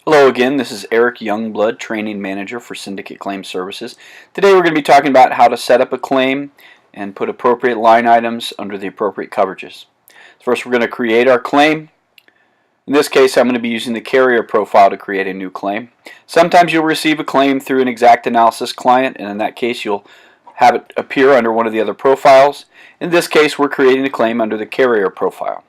Hello again, this is Eric Youngblood, Training Manager for Syndicate Claim Services. Today we're going to be talking about how to set up a claim and put appropriate line items under the appropriate coverages. First we're going to create our claim. In this case I'm going to be using the carrier profile to create a new claim. Sometimes you'll receive a claim through an Xactanalysis client, and in that case you'll have it appear under one of the other profiles. In this case we're creating a claim under the carrier profile.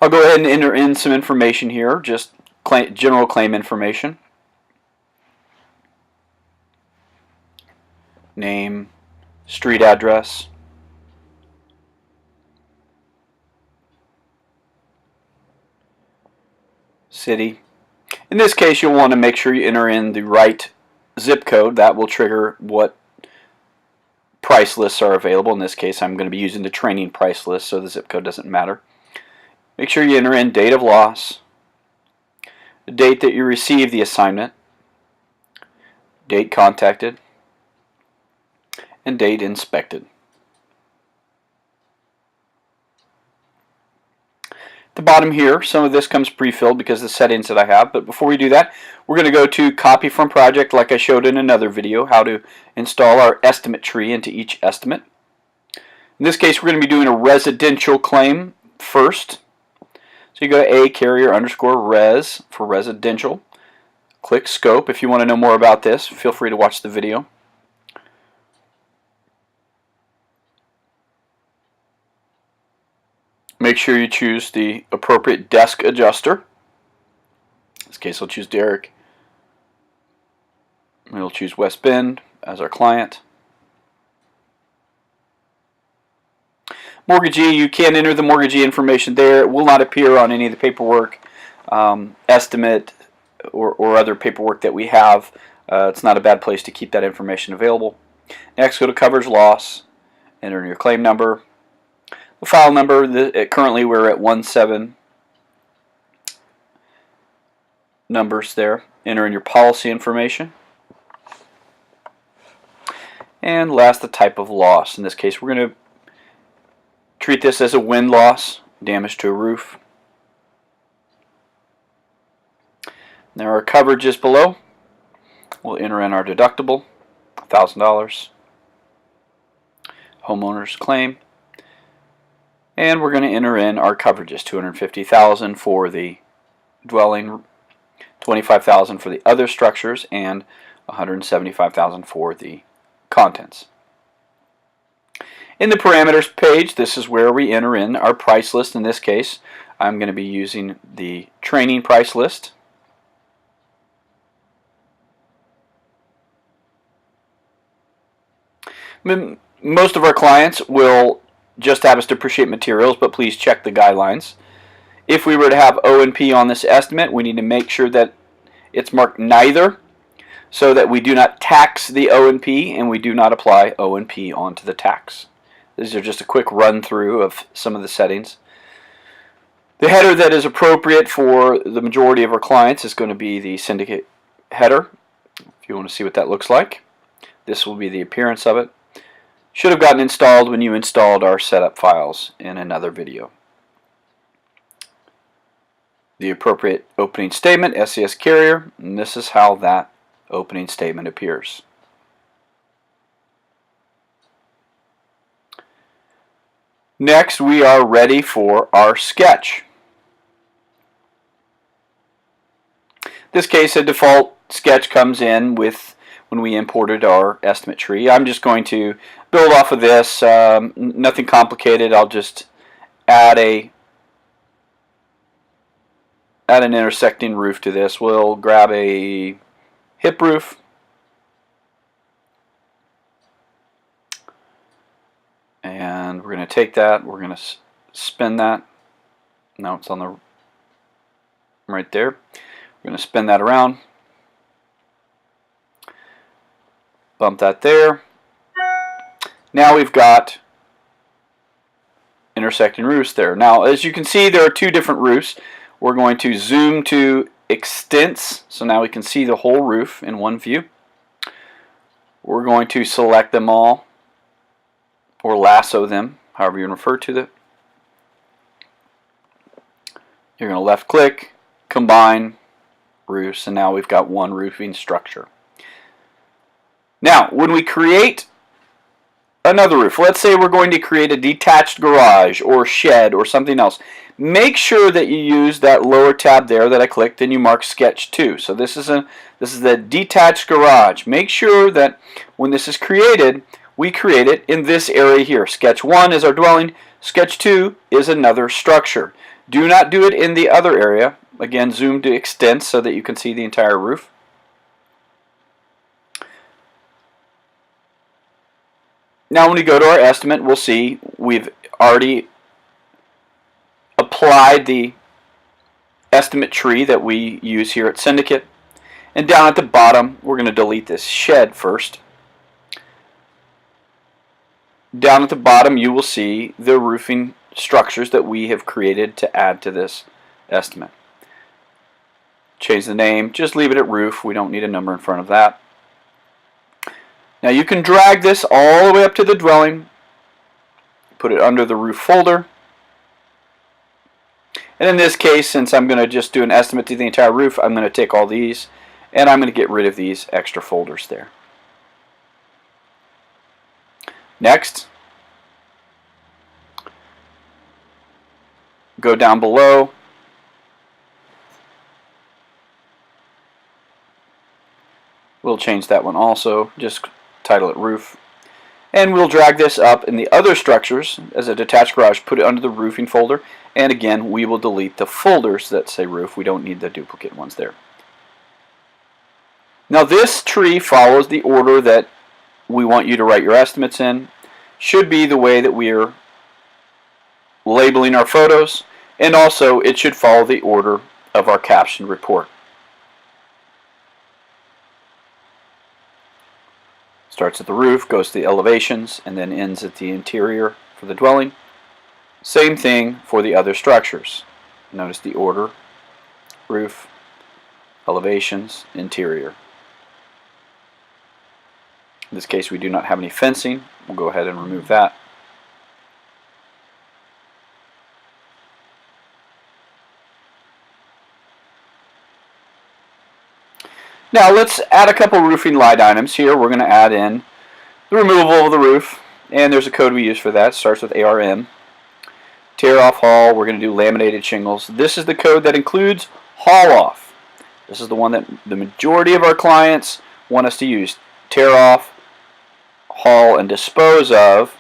I'll go ahead and enter in some information here, just general claim information. Name, street address, city. In this case you'll want to make sure you enter in the right zip code. That will trigger what price lists are available. In this case I'm going to be using the training price list, so the zip code doesn't matter. Make sure you enter in date of loss, the date that you received the assignment, date contacted, and date inspected. At the bottom here, some of this comes pre-filled because of the settings that I have, but before we do that, we're going to go to Copy from Project like I showed in another video, how to install our estimate tree into each estimate. In this case, we're going to be doing a residential claim first. So you go to a_res for residential. Click Scope. If you want to know more about this, feel free to watch the video. Make sure you choose the appropriate desk adjuster. In this case, I'll choose Derek. We'll choose West Bend as our client. Mortgagee, you can enter the mortgagee information there. It will not appear on any of the paperwork, estimate, or other paperwork that we have. It's not a bad place to keep that information available. Next, go to Coverage Loss. Enter in your claim number. The file number, currently we're at 17 numbers there. Enter in your policy information. And last, the type of loss. In this case, we're going to treat this as a wind loss, damage to a roof. There are coverages below. We'll enter in our deductible, $1,000, homeowner's claim, and we're going to enter in our coverages, $250,000 for the dwelling, $25,000 for the other structures, and $175,000 for the contents. In the parameters page, this is where we enter in our price list. In this case, I'm going to be using the training price list. Most of our clients will just have us depreciate materials, but please check the guidelines. If we were to have O&P on this estimate, we need to make sure that it's marked neither, so that we do not tax the O&P and we do not apply O&P onto the tax. These are just a quick run through of some of the settings. The header that is appropriate for the majority of our clients is going to be the syndicate header. If you want to see what that looks like, this will be the appearance of it. Should have gotten installed when you installed our setup files in another video. The appropriate opening statement, SCS carrier, and this is how that opening statement appears. Next, we are ready for our sketch. In this case, a default sketch comes in with when we imported our estimate tree. I'm just going to build off of this, nothing complicated. I'll just add an intersecting roof to this. We'll grab a hip roof. And we're going to take that, we're going to spin that. Now it's on the right there. We're going to spin that around. Bump that there. Now we've got intersecting roofs there. Now as you can see, there are two different roofs. We're going to zoom to extents, so now we can see the whole roof in one view. We're going to select them all, or lasso them, however you refer to them. You're going to left click, combine roofs, and now we've got one roofing structure. Now, when we create another roof, let's say we're going to create a detached garage or shed or something else, make sure that you use that lower tab there that I clicked and you mark Sketch 2. So this is the detached garage. Make sure that when this is created, we create it in this area here. Sketch 1 is our dwelling. Sketch 2 is another structure. Do not do it in the other area. Again, zoom to extent so that you can see the entire roof. Now when we go to our estimate, we'll see we've already applied the estimate tree that we use here at Syndicate. And down at the bottom, we're going to delete this shed first. Down at the bottom, you will see the roofing structures that we have created to add to this estimate. Change the name, just leave it at roof. We don't need a number in front of that. Now you can drag this all the way up to the dwelling, put it under the roof folder. And in this case, since I'm going to just do an estimate to the entire roof, I'm going to take all these and I'm going to get rid of these extra folders there. Next, go down below. We'll change that one also, just title it roof. And we'll drag this up in the other structures as a detached garage, put it under the roofing folder, and again we will delete the folders that say roof. We don't need the duplicate ones there. Now this tree follows the order that we want you to write your estimates in. Should be the way that we're labeling our photos, and also it should follow the order of our captioned report. Starts at the roof, goes to the elevations, and then ends at the interior for the dwelling. Same thing for the other structures. Notice the order: roof, elevations, interior. In this case we do not have any fencing. We'll go ahead and remove that. Now let's add a couple roofing light items here. We're going to add in the removal of the roof, and there's a code we use for that. It starts with ARM. Tear off haul, we're going to do laminated shingles. This is the code that includes haul off. This is the one that the majority of our clients want us to use. Tear off, haul, and dispose of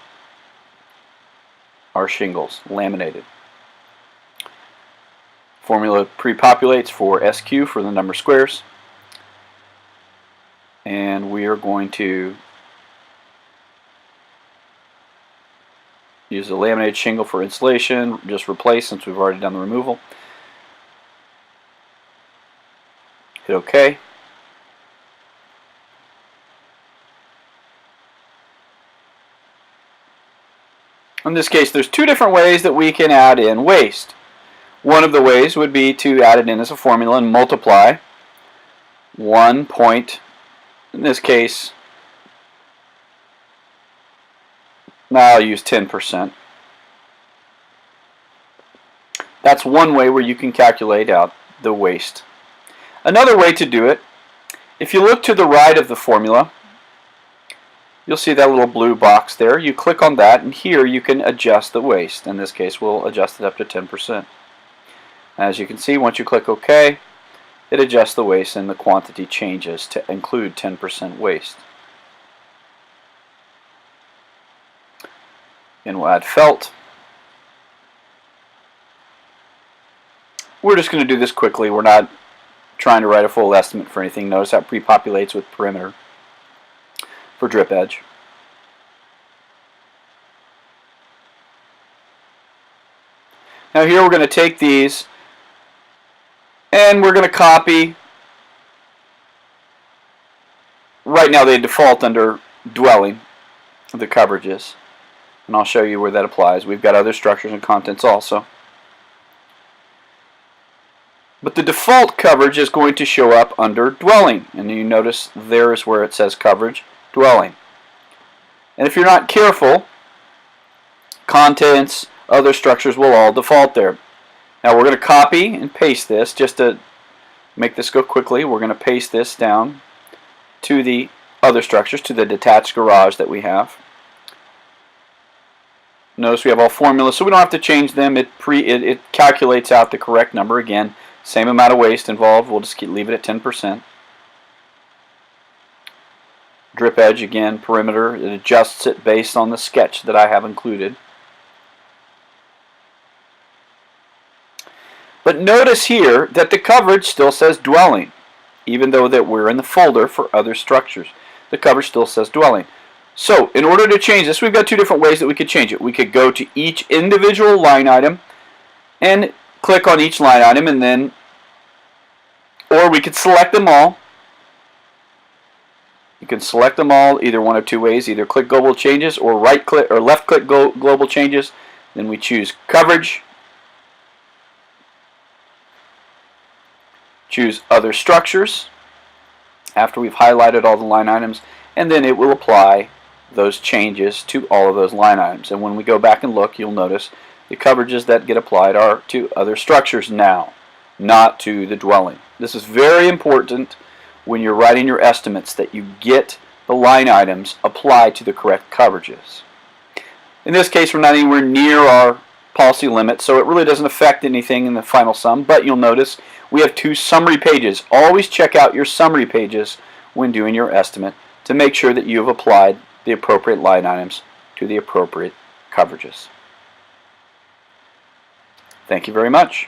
our shingles, laminated. Formula pre-populates for SQ for the number of squares. And we are going to use a laminated shingle for insulation, just replace since we've already done the removal. Hit OK. In this case, there's two different ways that we can add in waste. One of the ways would be to add it in as a formula and multiply 1 point. In this case, now I'll use 10%. That's one way where you can calculate out the waste. Another way to do it, if you look to the right of the formula, you'll see that little blue box there. You click on that, and here you can adjust the waste. In this case, we'll adjust it up to 10%. As you can see, once you click OK, it adjusts the waste and the quantity changes to include 10% waste. And we'll add felt. We're just going to do this quickly. We're not trying to write a full estimate for anything. Notice how it pre-populates with perimeter for drip edge. Now here we're going to take these and we're going to copy. Right now they default under dwelling, the coverages. And I'll show you where that applies. We've got other structures and contents also. But the default coverage is going to show up under dwelling. And you notice there is where it says coverage, dwelling. And if you're not careful, contents, other structures will all default there. Now we're going to copy and paste this just to make this go quickly. We're going to paste this down to the other structures, to the detached garage that we have. Notice we have all formulas, so we don't have to change them. It calculates out the correct number. Again, same amount of waste involved. We'll just leave it at 10%. Drip edge, again, perimeter. It adjusts it based on the sketch that I have included. But notice here that the coverage still says dwelling, even though that we're in the folder for other structures. The coverage still says dwelling. So in order to change this, we've got two different ways that we could change it. We could go to each individual line item and click on each line item, and then, or we could select them all. You can select them all either one of two ways, either click global changes or right click or left click global changes. Then we choose coverage, choose other structures after we've highlighted all the line items, and then it will apply those changes to all of those line items. And when we go back and look, you'll notice the coverages that get applied are to other structures now, not to the dwelling. This is very important when you're writing your estimates, that you get the line items applied to the correct coverages. In this case, we're not anywhere near our policy limit, so it really doesn't affect anything in the final sum, but you'll notice we have two summary pages. Always check out your summary pages when doing your estimate to make sure that you have applied the appropriate line items to the appropriate coverages. Thank you very much.